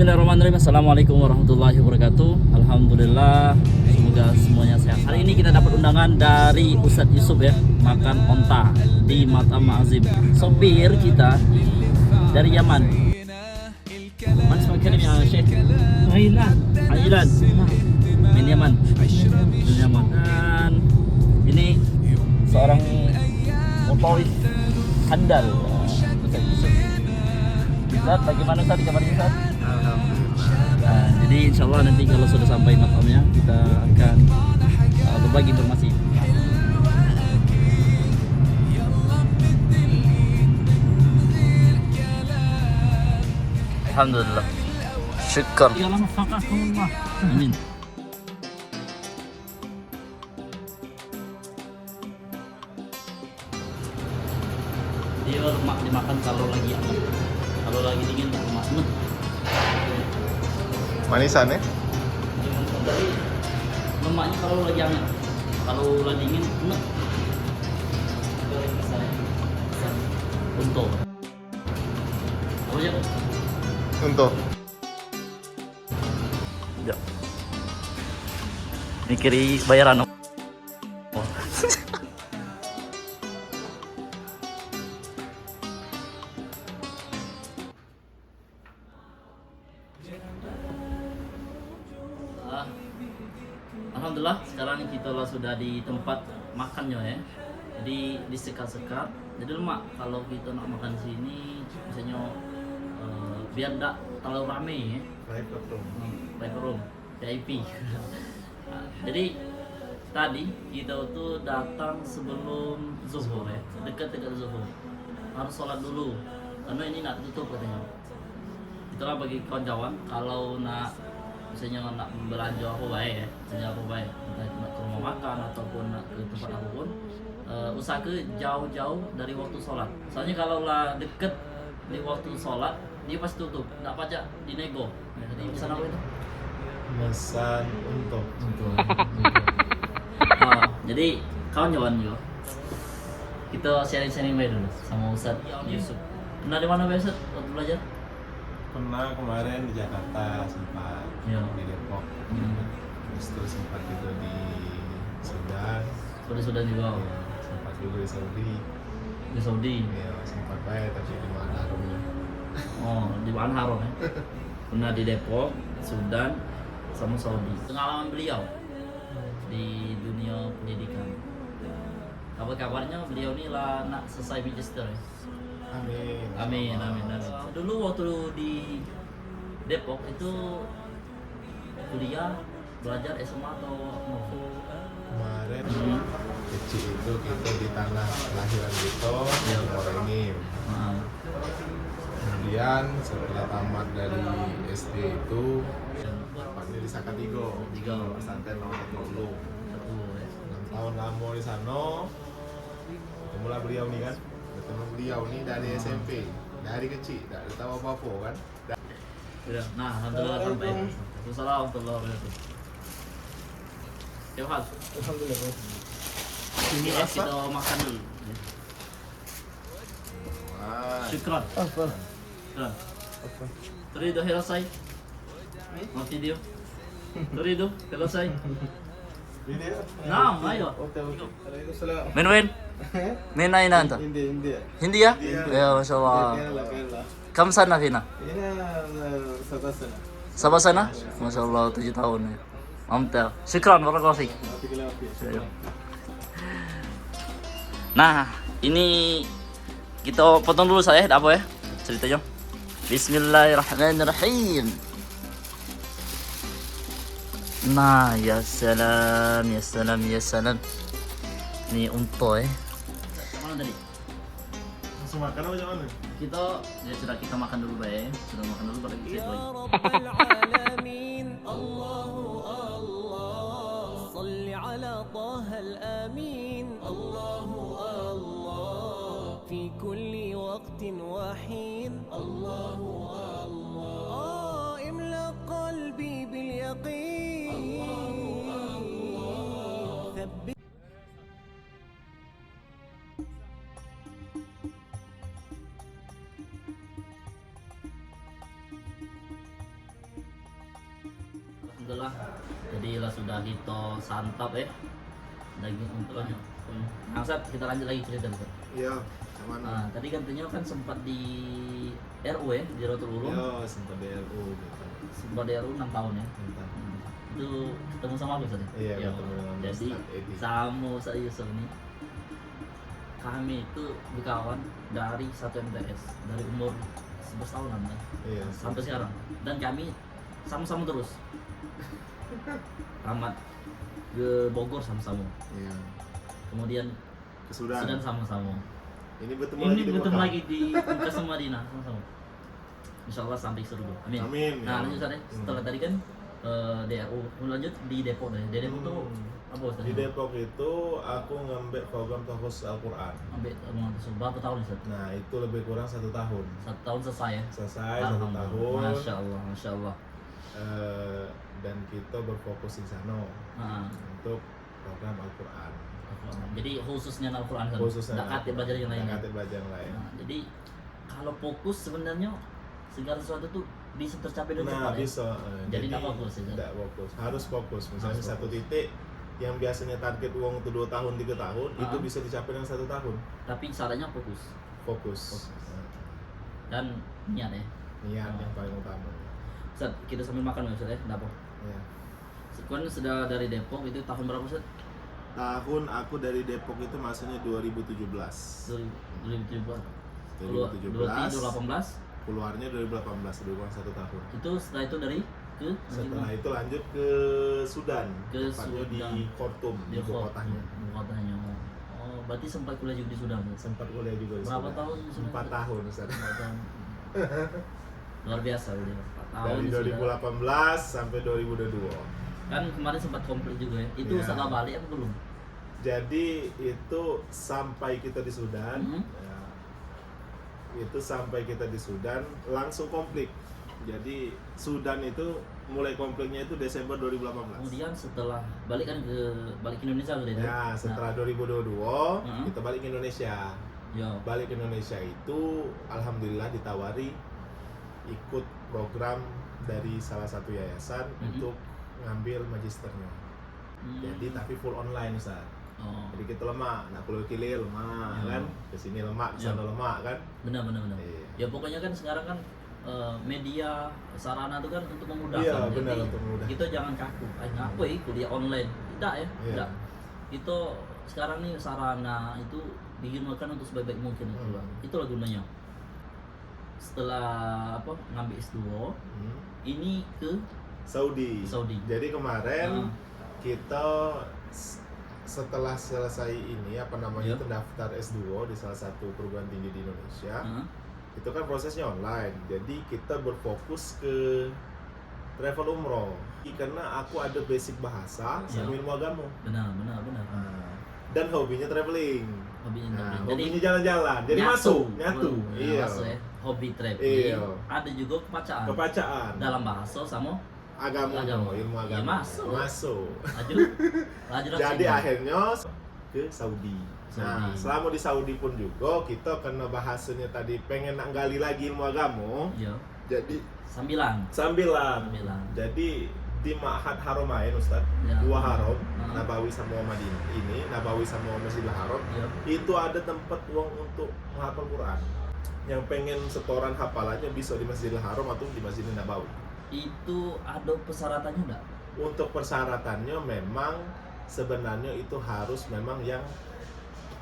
Bismillahirrahmanirrahim. Assalamualaikum warahmatullahi wabarakatuh. Alhamdulillah, semoga semuanya sehat. Hari ini kita dapat undangan dari Ustadz Yusuf ya, makan onta di Matam Azim. Sopir kita dari Yaman. Mana semua kirim ya Syekh? Ailan. Ailan. Min Yaman. Min Yaman. Dan ini seorang motoris handal, Ustadz Yusuf. Ustaz, bagaimana Ustaz kabarnya Ustaz? Nah, jadi insya Allah nanti kalau sudah sampai makamnya kita akan berbagi informasi. Alhamdulillah. Syukur. Amin. Dia lemak dimakan kalau lagi hangat. Kalau lagi dingin tak lemak. Manisan ya? Tapi lemaknya kalau lagi hangat, kalau lagi dingin enak. Goreng besar, untuk apa aja? Untuk Ya. Mikiri bayaran. Alhamdulillah sekarang kita lah sudah di tempat makannya ya. Jadi disekat-sekat. Jadi lemak kalau kita nak makan sini misalnya biar tak terlalu rame ya. Private room, VIP. Nah, jadi tadi kita tuh datang sebelum zuhur ya, dekat-dekat zuhur. Harus sholat dulu karena ini nak tutup katanya. Itulah bagi kawan-kawan kalau nak misalnya nak belanja apa baik ya, belanja apa baik, entah nak ke rumah makan ataupun nak ke tempat apapun, usahakan jauh-jauh dari waktu sholat. Soalnya kalau lah deket di waktu sholat, dia pasti tutup, nak pajak dinego. Jadi pesan apa itu? pesan untuk Jadi kawan-kawan juga, kita sharing-sharing baik dulu sama Ustadz Yusuf. Pernah di mana Ustadz waktu belajar? pernah kemarin di Jakarta sempat Ya. di Depok, terus itu sempat juga di Sudan, Sudah juga ya, sempat juga di Saudi, di Saudi. ya sempat baik tapi di mana harumnya. Oh, di Bahan Haram ya. Pernah di Depok, Sudan, sama Saudi. Pengalaman beliau di dunia pendidikan. Kabar-kabarnya beliau ini lah nak selesai magister ya. Amin. Amin, amin, amin. Dulu waktu di Depok itu kuliah belajar SMA atau Kemarin kecil itu kita di tanah kelahiran gitu, Ya. di Morengim. Nah, Kemudian setelah tamat dari SD itu tempatnya di Sakatigo, Tiga. pesantren nomor 10. satu ya. 6 tahun lama di sana. Ketemulah beliau nih kan, ketemu beliau nih dari SMP, dari kecil, tak tahu apa-apa kan. Ya, nah, alhamdulillah sampai. Assalamualaikum warahmatullahi wabarakatuh. Ya, Pak. Alhamdulillah. Ini ya kita makan dulu. Wah, Syukran. Syukran. Turidu selesai? Mau video? Turidu selesai? video. Naam, ayo. Waalaikumsalam. من وين؟ من أين أنت؟ India. هندية؟ يا ما شاء الله. كم سنة فينا؟ Ini 7 sana. 7 سنة؟ ما شاء الله 7 tahun ya. Mantap. Syukran, barakallahu fiik. Nah, ini kita potong dulu saya, apa ya ceritanya? Bismillahirrahmanirrahim. Nah, ya salam, ya salam, ya salam. Ini unto ya. Mana tadi? Langsung makan apa mana? Kita ya sudah kita makan dulu baik. Sudah makan dulu baru kita lagi. صل على طه الأمين الله الله في كل وقت وحين الله الله املأ قلبي باليقين ثبت Udahlah, jadi lah sudah kita santap ya daging untuk Angsat, kita lanjut lagi cerita dulu. Iya, sama Nah, tadi kan Tenyo kan sempat di RU ya, di Rotul Ulum. Iya, sempat DLU gitu. Sempat di RU 6 tahun ya. Entah. Itu ketemu sama aku tadi. Iya, ketemu dengan Jadi Ustaz Edi. sama Ustaz Yusuf ini kami itu berkawan dari satu MTS dari umur 11 tahunan kan, Iya. sampai sekarang, dan kami sama-sama terus tamat ke Bogor sama-sama, Iya. kemudian Kesudahan. Sudan sama-sama. Ini bertemu Ini di bertemu Mekah. lagi di Mekah sama Madinah sama-sama. Insya Allah sampai surga. Amin. Amin, ya Nah, Allah. lanjut Ustaz ya. Setelah tadi kan DRU, lanjut di Depok deh. Di Depok tuh apa Ustaz? Di Depok itu aku ngambil program Tahfidz Al-Quran. Ambil berapa tahun Ustaz? Nah, itu lebih kurang 1 tahun. 1 tahun selesai ya. Selesai 1 tahun. Masya Allah, Masya Allah. Dan kita berfokus di sana Nah, untuk program Al-Quran. jadi khususnya Al-Quran kan? Khususnya Nggak katib belajar yang lainnya. Nggak katib belajar yang lain. Nah, jadi kalau fokus sebenarnya segala sesuatu tuh bisa tercapai dengan Nah, cepat ya. bisa. Jadi nggak fokus ya. Nggak fokus. Harus fokus. Misalnya Harus satu fokus. titik yang biasanya target uang itu 2 tahun, 3 tahun, itu Ah. bisa dicapai dalam 1 tahun. Tapi caranya fokus Fokus. dan niat ya. Niat Ah. yang paling utama. Ustaz, kita sambil makan ya Ustaz ya, dapur. Ya. Kan sudah dari Depok itu tahun berapa Ustaz? Tahun aku dari Depok itu masuknya 2017. 2017. 2017. 2018. Keluarnya 2018, lebih kurang 1 tahun. Itu setelah itu dari ke Setelah itu lanjut ke Sudan, Ke tepatnya Sudan. di Khartoum, di ibu kotanya. Ibu kotanya. Oh, berarti sempat kuliah juga di Sudan. Sempat kuliah juga di Berapa Sudan. tahun di Sudan? 4 tahun, Ustaz. 4 tahun. Luar biasa udah 4 tahun Dari di Sudan. 2018 sampai 2022. Kan kemarin sempat komplit juga ya. Itu Ya. setelah balik apa belum? Jadi itu sampai kita di Sudan, Mhm. ya, itu sampai kita di Sudan langsung konflik. Jadi Sudan itu mulai konfliknya itu Desember 2018. Kemudian setelah balik kan balik ke Indonesia udah itu. Ya, setelah 2022 Mhm. kita balik ke Indonesia. Ya. Balik ke Indonesia itu alhamdulillah ditawari ikut program dari salah satu yayasan Mhm. untuk ngambil magisternya. Jadi tapi full online, Ustaz. Oh. Jadi kita lemak, nak kuliah kilir lemak Ya. kan, kesini lemak, kesana Ya. lemak kan. Benar. Iya. Ya pokoknya kan sekarang kan media sarana itu kan untuk memudahkan. Iya, Jadi, benar, untuk memudahkan. Kita jangan kaku. Ngaku ya kuliah online. Tidak ya. Iya. Tidak. Itu sekarang nih sarana itu digunakan untuk sebaik-baik mungkin itu. Itulah gunanya. Setelah apa ngambil S2 Hmm. ini ke Saudi. Saudi. Jadi kemarin Ah. kita setelah selesai ini apa namanya Iya. itu daftar S2 di salah satu perguruan tinggi di Indonesia. Heeh. Itu kan prosesnya online. Jadi kita berfokus ke travel umroh. Karena aku ada basic bahasa Iya. sama ilmu agama. Benar. Dan hobinya traveling. Hobinya Nah, traveling. hobinya jalan-jalan. Jadi nyatu. Iya. Iya. Masuk ya. Hobi traveling. Iya. Ada juga kebacaan. Kebacaan. Dalam bahasa sama Agama, Agama. ilmu Iya, agama. masuk. Masuk. Laju Jadi akhirnya ke Saudi. Nah, Saudi. selama di Saudi pun juga kita karena bahasanya tadi pengen nak gali lagi ilmu agama. Iya. Jadi Sambilan. sambilan. Sambilan. Jadi di Ma'had Haramain, Ustaz, Ya. 2 haram, Ah. Nabawi sama Madinah ini, Nabawi sama Masjidil Haram, Iya. itu ada tempat uang untuk menghafal Quran. Yang pengen setoran hafalannya bisa di Masjidil Haram atau di Masjidil Nabawi. Itu ada persyaratannya enggak? Untuk persyaratannya memang sebenarnya itu harus memang yang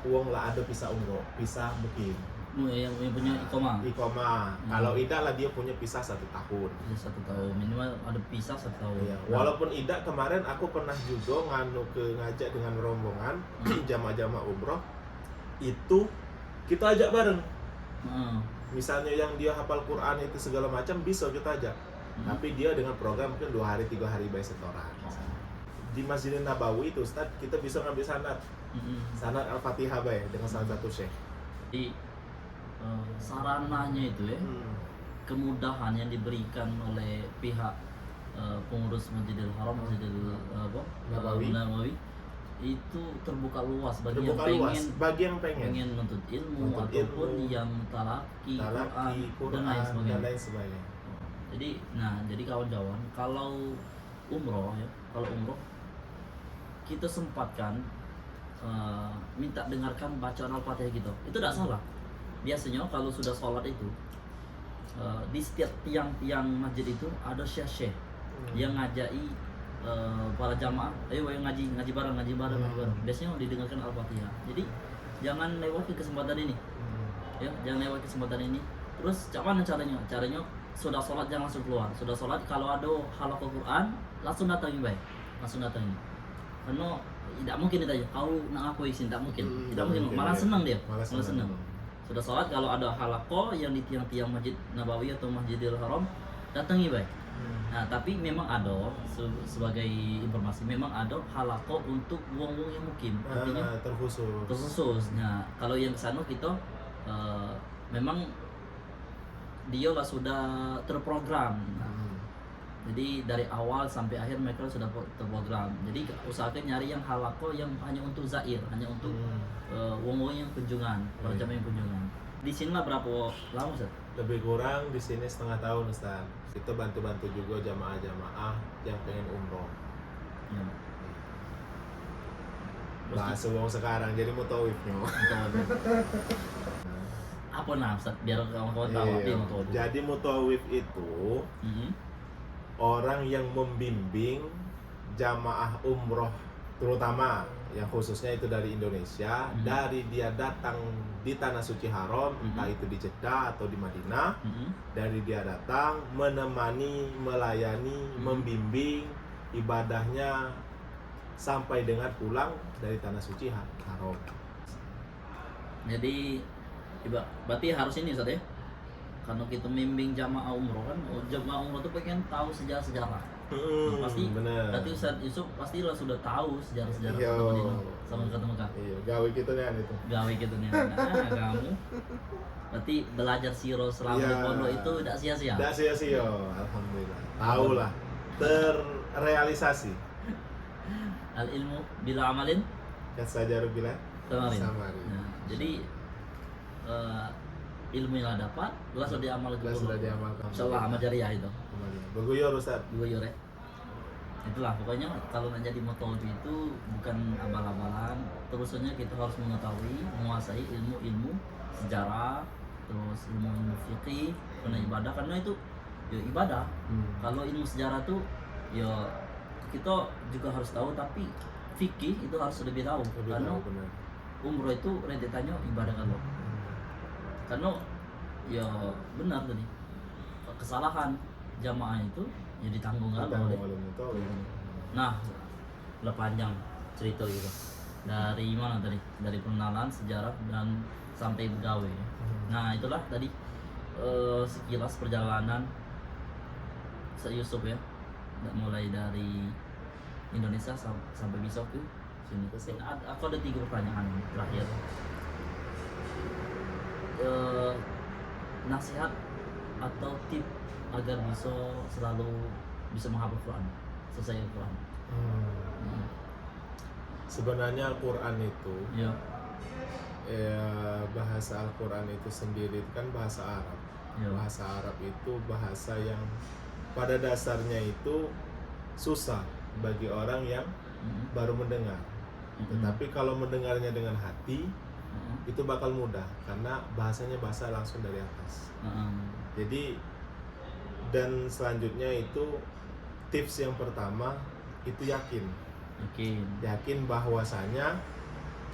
uang lah ada pisah umroh, pisah mungkin Yang punya ikomah. Iqomah. Kalau Ida lah dia punya pisah 1 tahun. Ya, 1 tahun minimal ada pisah 1 tahun. Iya. Walaupun Ida kemarin aku pernah juga ngajak dengan rombongan jamaah-jamaah umroh itu kita ajak bareng. Heeh. Misalnya yang dia hafal Quran itu segala macam bisa kita ajak. Tapi dia dengan program mungkin 2 hari 3 hari bayar setoran. Di Masjidil Nabawi itu Ustaz kita bisa ngambil sanad. Sanad Al-Fatihah bayar dengan salah satu syekh. Jadi sarananya itu ya, kemudahan yang diberikan oleh pihak pengurus Masjidil Haram, Masjidil Nabawi itu terbuka luas bagi Terbuka yang luas. pengen Bagi yang pengen menuntut ilmu Menuntut ataupun ilmu, yang talaki, talaki, Quran, dan lain sebagainya. dan lain sebagainya. Jadi kawan-kawan, kalau umroh ya, kalau umroh kita sempatkan minta dengarkan bacaan Al-Fatihah gitu, itu tidak salah. Biasanya kalau sudah sholat itu di setiap tiang-tiang masjid itu ada syekh yang ngajai para jamaah, ayo ngaji bareng. Biasanya didengarkan Al-Fatihah. Jadi jangan lewati kesempatan ini, ya jangan lewati kesempatan ini. Terus mana caranya? Caranya sudah sholat jangan langsung keluar. Sudah sholat kalau ada halaqah Quran langsung datangi baik, langsung datangi. Karena tidak mungkin ditanya, kau nak aku isin, tidak mungkin, malah senang dia, malah senang. Sudah sholat kalau ada halaqah yang di tiang-tiang Masjid Nabawi atau Masjidil Haram datangi baik. Nah tapi memang ada sebagai informasi, memang ada halaqah untuk wong-wong yang mukim, artinya terkhusus. Nah kalau yang kesana kita memang dia lah sudah terprogram. Jadi dari awal sampai akhir mereka sudah terprogram. Jadi usahakan nyari yang halaqah yang hanya untuk zair, hanya untuk wong-wong yang kunjungan, para jamaah yang kunjungan. Di sini lah berapa lama Ustaz? Lebih kurang di sini setengah tahun Ustaz. Kita bantu-bantu juga jamaah-jamaah yang pengen umroh. Ya. Bahasa wong sekarang jadi mutawifnya. Apa nah Ustaz? Biar kawan-kawan tahu apa yang mutawif. Jadi mutawif itu orang yang membimbing jamaah umroh, terutama yang khususnya itu dari Indonesia, dari dia datang di Tanah Suci Haram, entah itu di Jeddah atau di Madinah, dari dia datang menemani, melayani, membimbing ibadahnya sampai dengan pulang dari Tanah Suci Haram. Jadi berarti harus ini Ustaz ya? Karena kita membimbing jamaah umroh kan, jamaah umroh itu pengen tahu sejarah. Pasti bener. Berarti Ustaz Yusuf pastilah sudah tahu sejarah sama kata Mekah. Iya, gawe kita nih itu. Gawe gitu nih. Nah, kamu berarti belajar siro selama di pondok itu tidak sia-sia. Tidak sia-sia, alhamdulillah. Tahu lah, terrealisasi. Al ilmu bila amalin Kasajaru bila samari. Nah, jadi ilmu yang dapat langsung diamalkan. Insyaallah amal jariah itu. Berguyur Ustaz. Berguyur ya. Itulah pokoknya kalau nak jadi mutawif itu bukan abal-abalan, terusnya kita harus mengetahui, menguasai ilmu sejarah, terus ilmu fikih, ibadah, karena itu ya ibadah. Kalau ilmu sejarah tuh ya kita juga harus tahu, tapi fikih itu harus lebih tahu. Karena umroh itu rentetannya ibadah kalau. Karena ya benar tadi, kesalahan jamaah itu ya ditanggung oleh. Nah, udah panjang cerita gitu. Dari mana tadi? Dari pengenalan, sejarah dan sampai begawe. Nah, itulah tadi sekilas perjalanan Yusuf ya. Mulai dari Indonesia sampai bisa ke sini. Aku ada 3 pertanyaan terakhir. Nasihat atau tip agar selalu bisa menghafal Quran, selesai Quran. Sebenarnya Al-Quran itu ya bahasa Al-Quran itu sendiri kan bahasa Arab. Bahasa Arab itu bahasa yang pada dasarnya itu susah bagi orang yang baru mendengar. Tetapi kalau mendengarnya dengan hati itu bakal mudah karena bahasanya bahasa langsung dari atas. Jadi dan selanjutnya itu tips yang pertama itu yakin bahwasanya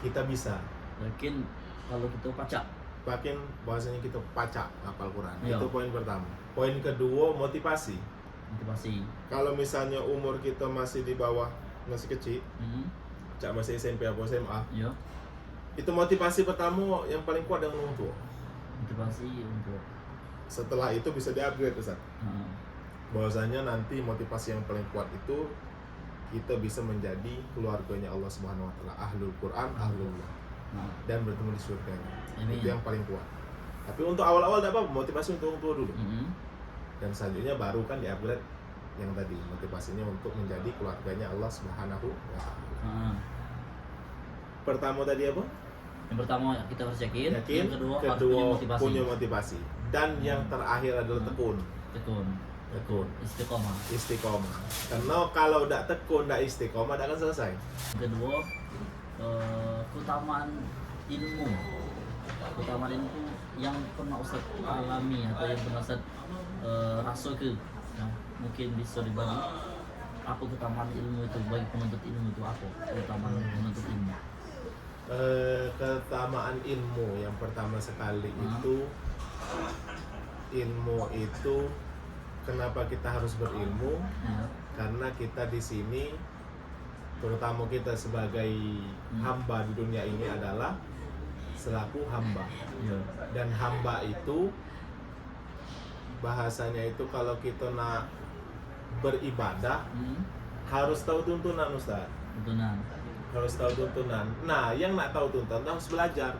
kita bisa. Yakin kalau kita pacak. Yakin bahwasanya kita pacak hafal Quran. Yo. Itu poin pertama. Poin kedua motivasi. Kalau misalnya umur kita masih di bawah, masih kecil, cak masih SMP atau SMA, itu motivasi pertama yang paling kuat dengan orang tua. Motivasi untuk. Setelah itu bisa di-upgrade Ustaz. Bahwasanya nanti motivasi yang paling kuat itu kita bisa menjadi keluarganya Allah Subhanahu wa taala, ahlul Quran, ahlullah. Dan bertemu di surganya. Itu yang paling kuat. Tapi untuk awal-awal tidak apa-apa, motivasi untuk orang tua dulu. Dan selanjutnya baru kan di-upgrade yang tadi, motivasinya untuk menjadi keluarganya Allah Subhanahu wa taala. Pertama tadi apa? Yang pertama kita harus yakin, yang kedua punya harus punya motivasi. Dan yang terakhir adalah tekun. tekun, istiqomah. istiqomah. Karena kalau tidak tekun, tidak istiqomah, tidak akan selesai. Kedua, keutamaan ilmu. Keutamaan ilmu yang pernah Ustaz alami atau yang pernah Ustaz rasakan, yang mungkin bisa dibagi. Apa keutamaan ilmu itu bagi penuntut ilmu itu apa? Keutamaan penuntut ilmu. Keutamaan ilmu yang pertama sekali itu, ilmu itu kenapa kita harus berilmu? Karena kita di sini, terutama kita sebagai hamba di dunia ini adalah selaku hamba. Dan hamba itu bahasanya itu kalau kita nak beribadah harus tahu tuntunan, Ustaz. Tuntunan. Harus tahu tuntunan. Nah, yang nak tahu tuntunan harus belajar.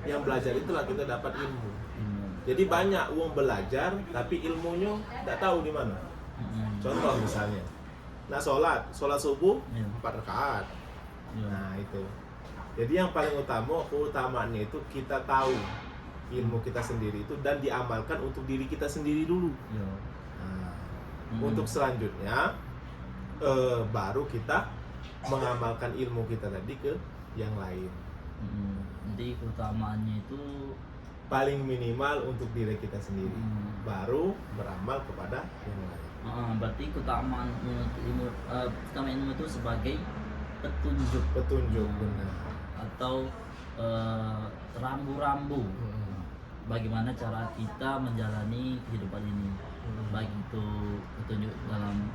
Yang belajar itulah kita dapat ilmu. Jadi banyak uang belajar tapi ilmunya tidak tahu di mana. Contoh misalnya, nah sholat subuh 4 rakaat. Nah itu. Jadi yang paling utama, keutamaannya itu kita tahu ilmu kita sendiri itu dan diamalkan untuk diri kita sendiri dulu. Nah, untuk selanjutnya baru kita mengamalkan ilmu kita tadi ke yang lain. Jadi keutamaannya itu Paling minimal untuk diri kita sendiri, baru beramal kepada yang lain. Berarti keutamaan ilmu, keutamaan ilmu itu sebagai petunjuk, Benar. atau rambu-rambu bagaimana cara kita menjalani kehidupan ini. Baik itu petunjuk dalam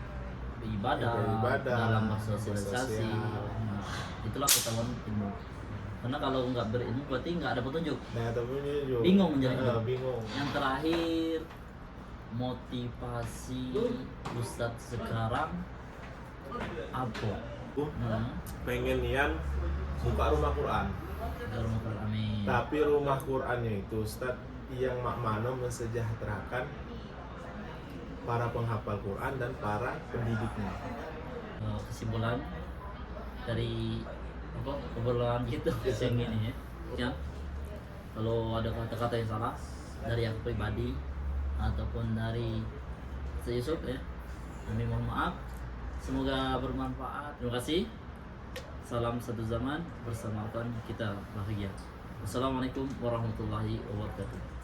beribadah, dalam bersosialisasi. Nah, itulah keutamaan ilmu. Karena kalau nggak berilmu berarti nggak ada petunjuk. Nah, petunjuk. Bingung menjalani hidup. Bingung. Yang terakhir, motivasi Ustadz sekarang apa? Pengen nian buka rumah Quran. Amin. Tapi rumah Qurannya itu, Ustadz, yang makmano mensejahterakan para penghafal Quran dan para pendidiknya. Kesimpulan dari obrolan gitu yang ini ya, kalau ada kata-kata yang salah dari aku pribadi ataupun dari Ustaz Yusuf ya, kami mohon maaf. Semoga bermanfaat. Terima kasih. Salam satu zaman, bersamakan kita bahagia. Wassalamualaikum warahmatullahi wabarakatuh.